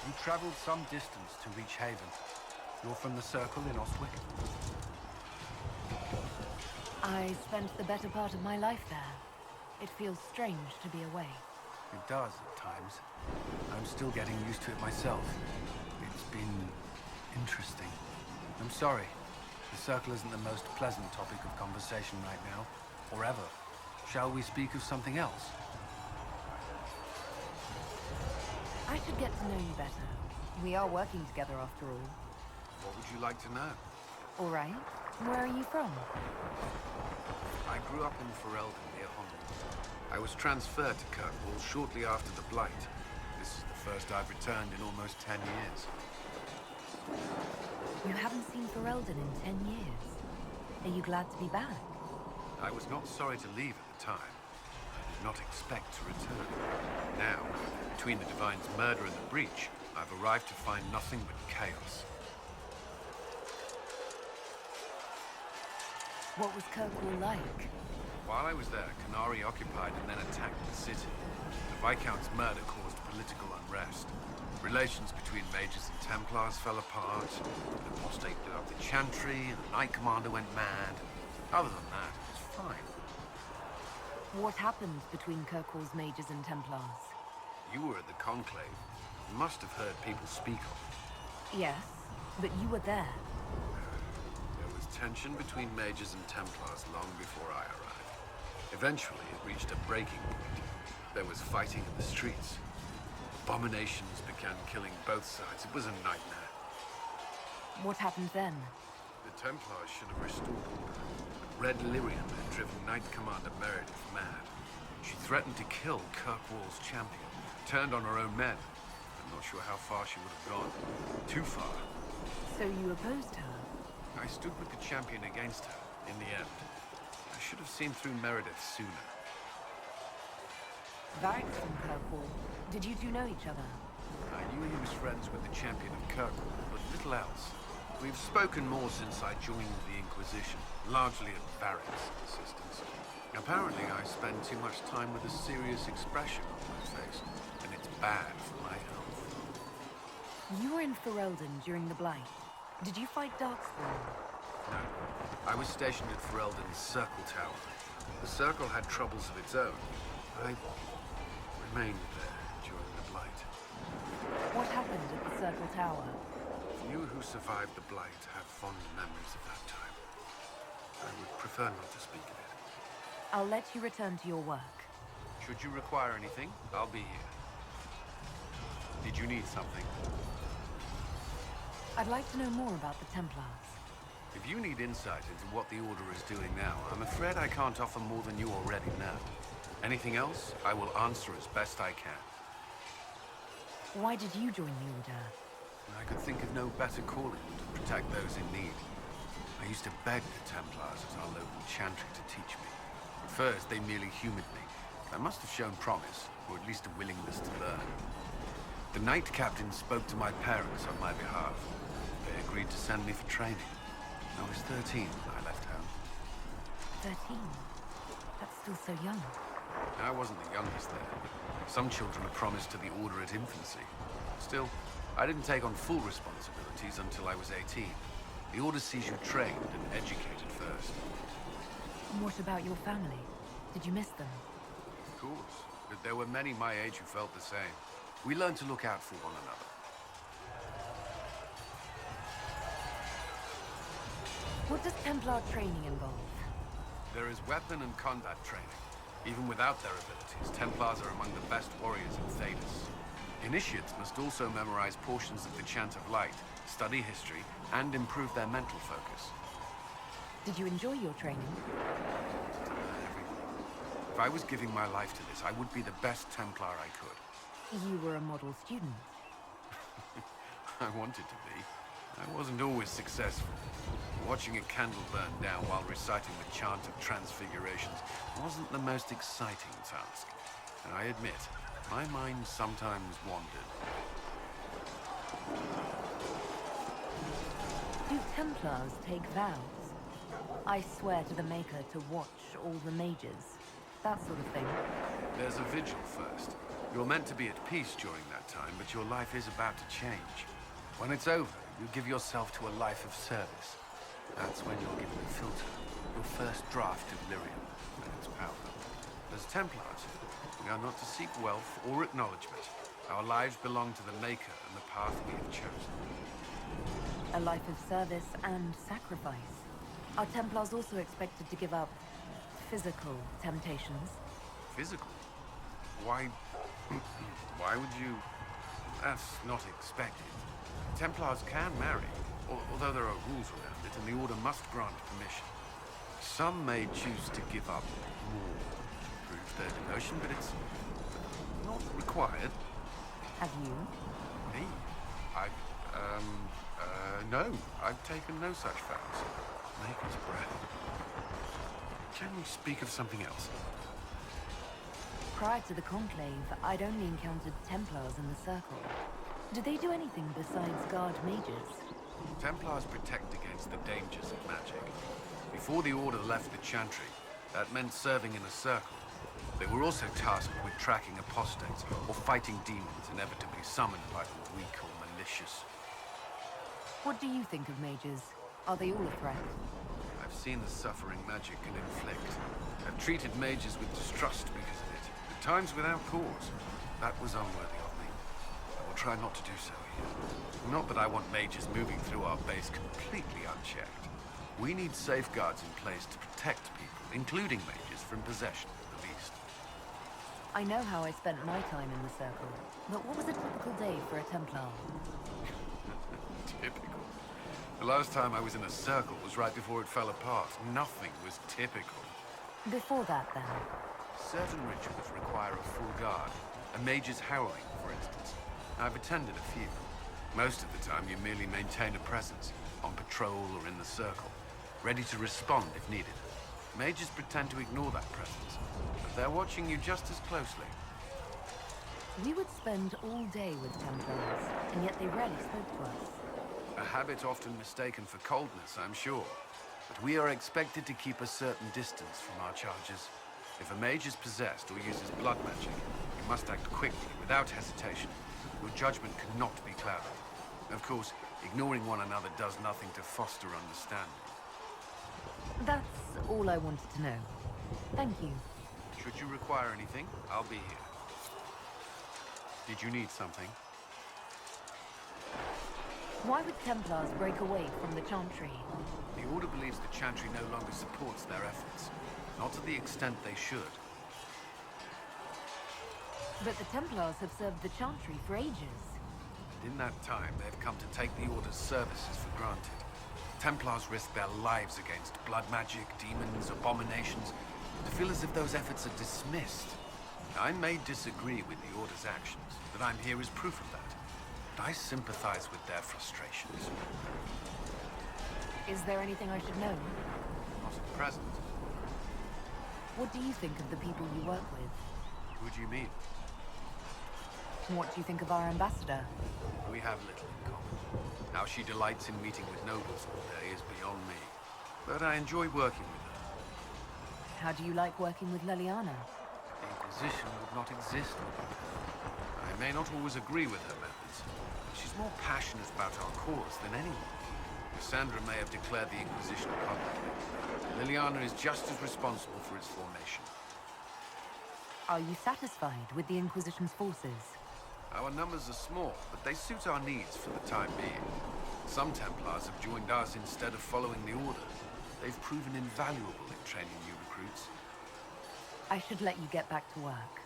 You traveled some distance to reach Haven. You're from the Circle in Ostwick? I spent the better part of my life there. It feels strange to be away. It does at times. I'm still getting used to it myself. It's been interesting. I'm sorry. The Circle isn't the most pleasant topic of conversation right now, or ever. Shall we speak of something else? I should get to know you better. We are working together after all. What would you like to know? All right. Where are you from? I grew up in Ferelden near Holland. I was transferred to Kirkwall shortly after the Blight. This is the first I've returned in almost 10 years. You haven't seen Ferelden in 10 years. Are you glad to be back? I was not sorry to leave at the time. I did not expect to return. Now, between the Divine's murder and the breach, I've arrived to find nothing but chaos. What was Kirkwall like? While I was there, Canary occupied and then attacked the city. The Viscount's murder caused political unrest. Relations between Mages and Templars fell apart. The apostate blew up the Chantry, and the Knight Commander went mad. Other than that, it was fine. What happened between Kirkwall's Mages and Templars? You were at the Conclave. You must have heard people speak of it. Yes, but you were there. There was tension between Mages and Templars long before I arrived. Eventually, it reached a breaking point. There was fighting in the streets. Abominations began killing both sides. It was a nightmare. What happened then? The Templars should have restored order. But Red Lyrian had driven Knight Commander Meredith mad. She threatened to kill Kirkwall's champion, turned on her own men. I'm not sure how far she would have gone. Too far. So you opposed her? I stood with the champion against her, in the end. I should have seen through Meredith sooner. Varric from Kirkwall. Did you two know each other? I knew he was friends with the champion of Kirkwall, but little else. We've spoken more since I joined the Inquisition, largely at Varric's insistence. Apparently, I spend too much time with a serious expression on my face, and it's bad for my health. You were in Ferelden during the Blight. Did you fight Darkspawn? No. I was stationed at Ferelden's Circle Tower. The Circle had troubles of its own. I remained there during the Blight. What happened at the Circle Tower? Few who survived the Blight have fond memories of that time. I would prefer not to speak of it. I'll let you return to your work. Should you require anything, I'll be here. Did you need something? I'd like to know more about the Templars. If you need insight into what the Order is doing now, I'm afraid I can't offer more than you already know. Anything else, I will answer as best I can. Why did you join the Order? I could think of no better calling than to protect those in need. I used to beg the Templars at our local Chantry to teach me. At first, they merely humored me. I must have shown promise, or at least a willingness to learn. The Knight Captain spoke to my parents on my behalf. They agreed to send me for training. I was 13 when I left home. 13? That's still so young. I wasn't the youngest there, but some children are promised to the Order at infancy. Still, I didn't take on full responsibilities until I was 18. The Order sees you trained and educated first. What about your family? Did you miss them? Of course, but there were many my age who felt the same. We learned to look out for one another. What does Templar training involve? There is weapon and combat training. Even without their abilities, Templars are among the best warriors in Thedas. Initiates must also memorize portions of the Chant of Light, study history, and improve their mental focus. Did you enjoy your training? If I was giving my life to this, I would be the best Templar I could. You were a model student. I wanted to be. I wasn't always successful. Watching a candle burn down while reciting the Chant of Transfigurations wasn't the most exciting task. And I admit, my mind sometimes wandered. Do Templars take vows? I swear to the Maker to watch all the mages. That sort of thing. There's a vigil first. You're meant to be at peace during that time, but your life is about to change. When it's over, you give yourself to a life of service. That's when you're given a filter, your first draft of lyrium and its power. As Templars, we are not to seek wealth or acknowledgement. Our lives belong to the Maker and the path we have chosen. A life of service and sacrifice. Are Templars also expected to give up physical temptations? Physical? Why... why would you... That's not expected. Templars can marry, although there are rules around it, and the Order must grant permission. Some may choose to give up more to prove their devotion, but it's not required. Have you? Me? No. I've taken no such vows. Maker's breath. Can we speak of something else? Prior to the Conclave, I'd only encountered Templars in the Circle. Do they do anything besides guard mages? Templars protect against the dangers of magic. Before the Order left the Chantry, that meant serving in a circle. They were also tasked with tracking apostates or fighting demons inevitably summoned by the weak or malicious. What do you think of mages? Are they all a threat? I've seen the suffering magic can inflict. I've treated mages with distrust because of it, at times without cause. That was unworthy of me. I will try not to do so here. Not that I want mages moving through our base completely unchecked. We need safeguards in place to protect people, including mages, from possession of the beast. I know how I spent my time in the Circle, but what was a typical day for a Templar? Typical. The last time I was in a circle was right before it fell apart. Nothing was typical. Before that, then? Certain rituals require a full guard. A mage's howling, for instance. I've attended a few. Most of the time, you merely maintain a presence, on patrol or in the circle, ready to respond if needed. Mages pretend to ignore that presence, but they're watching you just as closely. We would spend all day with Templars, and yet they rarely spoke to us. A habit often mistaken for coldness, I'm sure. But we are expected to keep a certain distance from our charges. If a mage is possessed or uses blood magic, you must act quickly, without hesitation. Your judgment cannot be clouded. Of course, ignoring one another does nothing to foster understanding. That's all I wanted to know. Thank you. Should you require anything, I'll be here. Did you need something? Why would Templars break away from the Chantry? The Order believes the Chantry no longer supports their efforts. Not to the extent they should. But the Templars have served the Chantry for ages. And in that time, they've come to take the Order's services for granted. Templars risk their lives against blood magic, demons, abominations, to feel as if those efforts are dismissed. I may disagree with the Order's actions. That I'm here is proof of that. But I sympathize with their frustrations. Is there anything I should know? Not at present. What do you think of the people you work with? Who do you mean? What do you think of our ambassador? We have little in common. How she delights in meeting with nobles all day is beyond me. But I enjoy working with her. How do you like working with Leliana? The Inquisition would not exist without her. I may not always agree with her methods, but she's more passionate about our cause than anyone. Cassandra may have declared the Inquisition publicly. Leliana is just as responsible for its formation. Are you satisfied with the Inquisition's forces? Our numbers are small, but they suit our needs for the time being. Some Templars have joined us instead of following the Order. They've proven invaluable in training new recruits. I should let you get back to work.